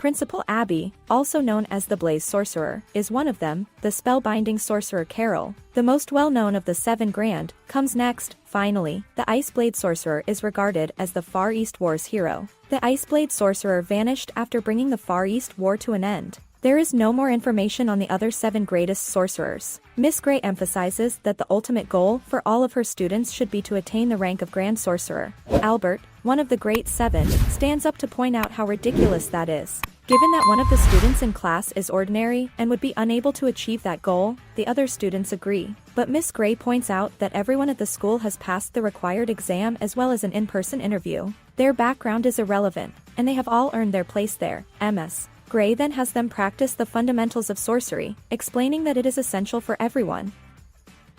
Principal Abby, also known as the Blaze Sorcerer, is one of them. The spellbinding sorcerer Carol, the most well-known of the 7 grand, comes next. Finally, the Iceblade Sorcerer is regarded as the Far East War's hero. The Iceblade Sorcerer vanished after bringing the Far East War to an end. There is no more information on the other 7 greatest sorcerers. Miss Gray emphasizes that the ultimate goal for all of her students should be to attain the rank of Grand Sorcerer. Albert, one of the Great 7, stands up to point out how ridiculous that is. Given that one of the students in class is ordinary and would be unable to achieve that goal, the other students agree. But Miss Gray points out that everyone at the school has passed the required exam as well as an in-person interview. Their background is irrelevant, and they have all earned their place there. Ms. Gray then has them practice the fundamentals of sorcery, explaining that it is essential for everyone,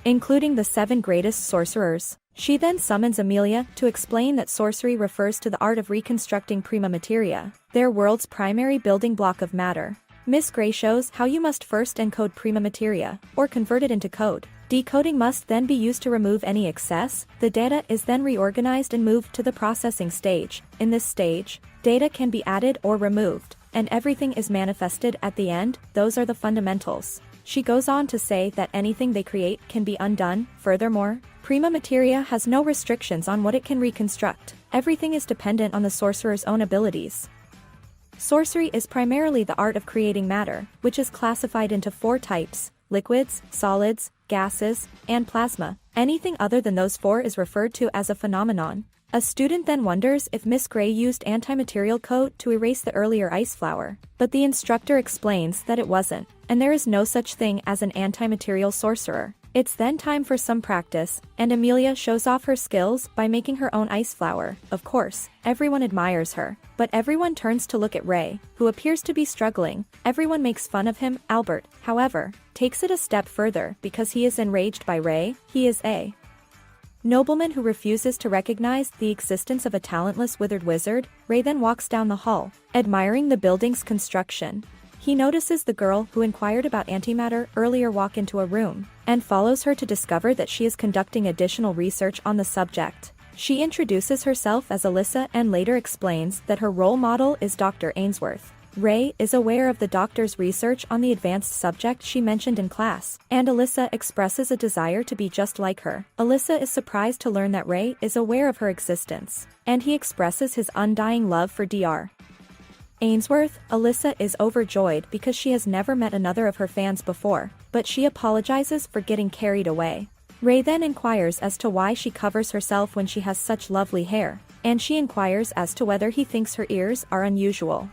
including the 7 greatest sorcerers. She then summons Amelia to explain that sorcery refers to the art of reconstructing prima materia, their world's primary building block of matter. Miss Gray shows how you must first encode prima materia, or convert it into code. Decoding must then be used to remove any excess. The data is then reorganized and moved to the processing stage. In this stage, data can be added or removed, and everything is manifested at the end. Those are the fundamentals. She goes on to say that anything they create can be undone. Furthermore, prima materia has no restrictions on what it can reconstruct. Everything is dependent on the sorcerer's own abilities. Sorcery is primarily the art of creating matter, which is classified into 4 types: liquids, solids, gases, and plasma. Anything other than those 4 is referred to as a phenomenon. A student then wonders if Miss Gray used anti-material code to erase the earlier ice flower, but the instructor explains that it wasn't, and there is no such thing as an anti-material sorcerer. It's then time for some practice, and Amelia shows off her skills by making her own ice flower. Of course, everyone admires her, but everyone turns to look at Ray, who appears to be struggling. Everyone makes fun of him. Albert, however, takes it a step further because he is enraged by Ray. He is a nobleman who refuses to recognize the existence of a talentless withered wizard. Ray then walks down the hall, admiring the building's construction. He notices the girl who inquired about antimatter earlier walk into a room, and follows her to discover that she is conducting additional research on the subject. She introduces herself as Elisa and later explains that her role model is Dr. Ainsworth. Ray is aware of the doctor's research on the advanced subject she mentioned in class, and Elisa expresses a desire to be just like her. Elisa is surprised to learn that Ray is aware of her existence, and he expresses his undying love for Dr. Ainsworth. Elisa is overjoyed because she has never met another of her fans before, but she apologizes for getting carried away. Ray then inquires as to why she covers herself when she has such lovely hair, and she inquires as to whether he thinks her ears are unusual.